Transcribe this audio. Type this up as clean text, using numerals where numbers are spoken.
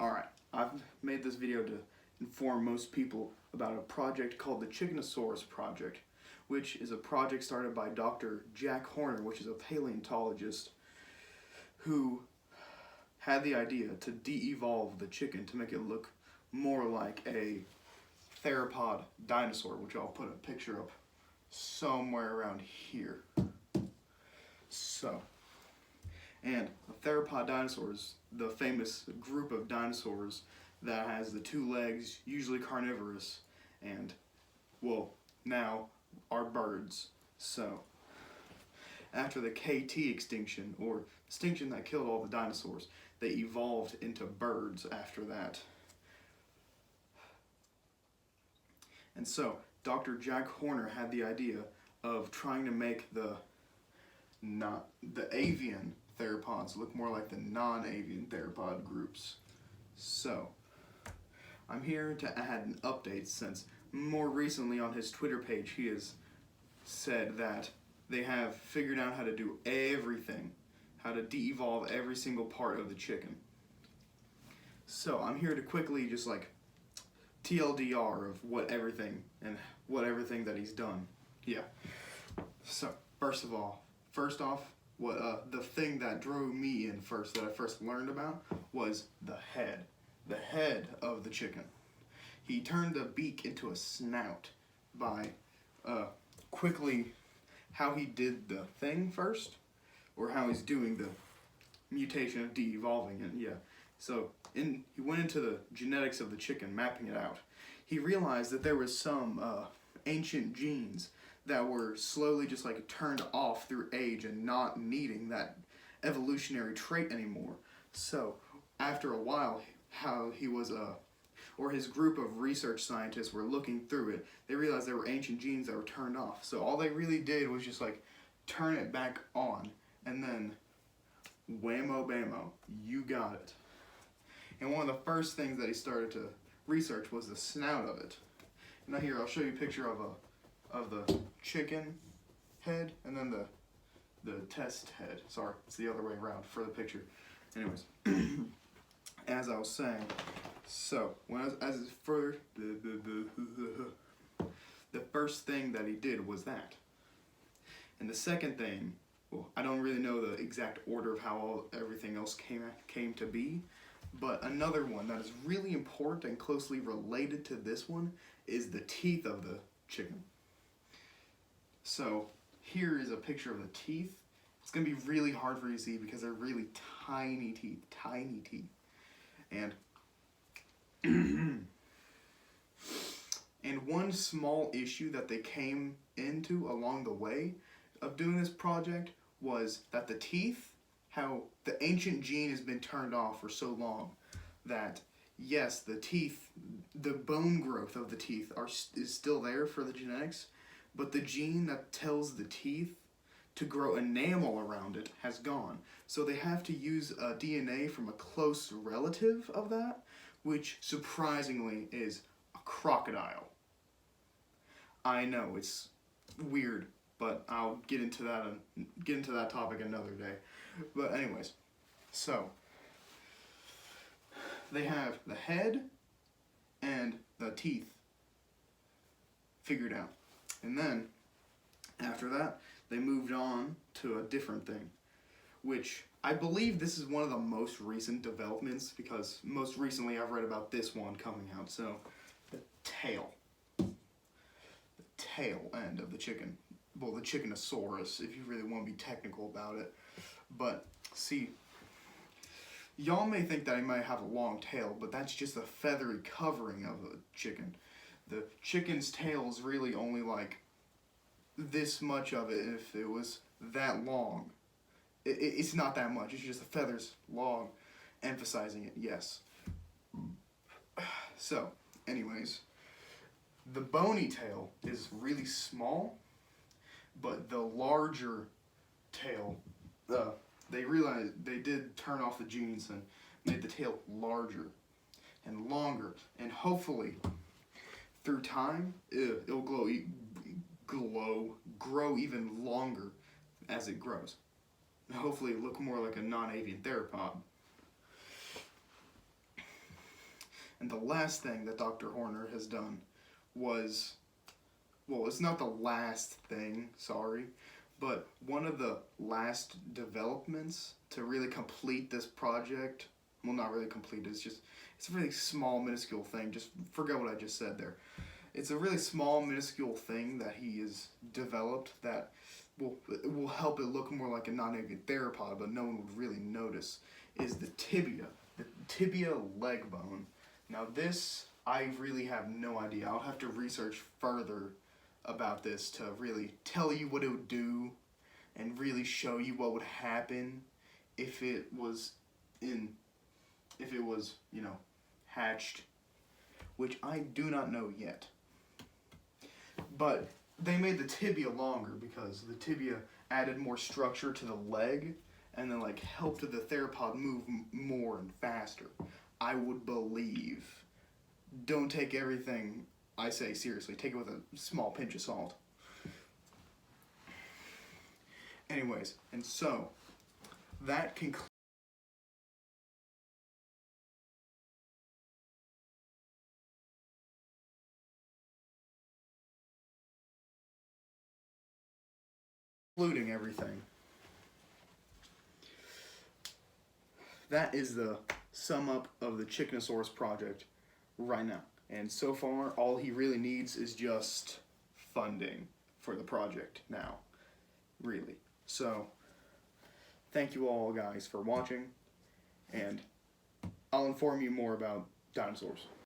Alright, I've made this video to inform most people about a project called the Chickenpsaurus project, which is a project started by Dr. Jack Horner, which is a paleontologist who had the idea to de-evolve the chicken to make it look more like a theropod dinosaur, which I'll put a picture up somewhere around here. And a theropod dinosaur is the famous group of dinosaurs that has the two legs, usually carnivorous, and, well, now are birds. So, after the KT extinction, or extinction that killed all the dinosaurs, they evolved into birds after that. And so, Dr. Jack Horner had the idea of trying to make the avian theropods look more like the non-avian theropod groups. So, I'm here to add an update since more recently on his Twitter page he has said that they have figured out how to do everything, how to de-evolve every single part of the chicken. So I'm here to quickly just like TLDR of what everything that he's done. Yeah. So first off, what the thing that drew me in first, that I first learned about, was the head of the chicken. He turned the beak into a snout by quickly how he did the thing first, or how he's doing the mutation of de-evolving it. Yeah. So he went into the genetics of the chicken, mapping it out. He realized that there was some ancient genes that were slowly just like turned off through age and not needing that evolutionary trait anymore. So after a while, how he was or his group of research scientists were looking through it, they realized there were ancient genes that were turned off. So all they really did was just like turn it back on, and then whammo bammo, you got it. And one of the first things that he started to research was the snout of it. Now here, I'll show you a picture of the chicken head and then the test head. Sorry, it's the other way around for the picture. Anyways, as I was saying, so when the first thing that he did was that. And the second thing, well, I don't really know the exact order of how everything else came to be, but another one that is really important and closely related to this one is the teeth of the chicken. So here is a picture of the teeth. It's going to be really hard for you to see because they're really tiny teeth. And and one small issue that they came into along the way of doing this project was that the teeth, how the ancient gene has been turned off for so long that yes, the teeth, the bone growth of the teeth is still there for the genetics, but the gene that tells the teeth to grow enamel around it has gone. So they have to use DNA from a close relative of that, which surprisingly is a crocodile. I know, it's weird, but I'll get into that topic another day. But anyways, so they have the head and the teeth figured out. And then after that, they moved on to a different thing, which I believe this is one of the most recent developments because most recently I've read about this one coming out. So the tail end of the chicken. Well, the Chickenpsaurus, if you really want to be technical about it. But see, y'all may think that I might have a long tail, but that's just a feathery covering of a chicken. The chicken's tail is really only like this much of it. If it was that long, it's not that much. It's just the feathers long, emphasizing it. Yes. So, anyways, the bony tail is really small, but the larger tail, they realized they did turn off the genes and made the tail larger and longer, and hopefully through time it'll grow even longer as it grows. And hopefully look more like a non-avian theropod. the last thing that Dr. Horner has done was, well, it's not the last thing, sorry, but one of the last developments to really complete this project. Well, not really complete, it's a really small, minuscule thing. Just forget what I just said there. It's a really small, minuscule thing that he has developed that will help it look more like a non-avian theropod, but no one would really notice, is the tibia leg bone. Now this, I really have no idea. I'll have to research further about this to really tell you what it would do and really show you what would happen if it was, you know, hatched, which I do not know yet. But they made the tibia longer because the tibia added more structure to the leg and then like helped the theropod move more and faster. I would believe. Don't take everything I say seriously. Take it with a small pinch of salt. Anyways, and so that concludes including everything. That is the sum up of the Chickenpsaurus project right now. And so far, all he really needs is just funding for the project now, really. So, thank you all guys for watching, and I'll inform you more about dinosaurs.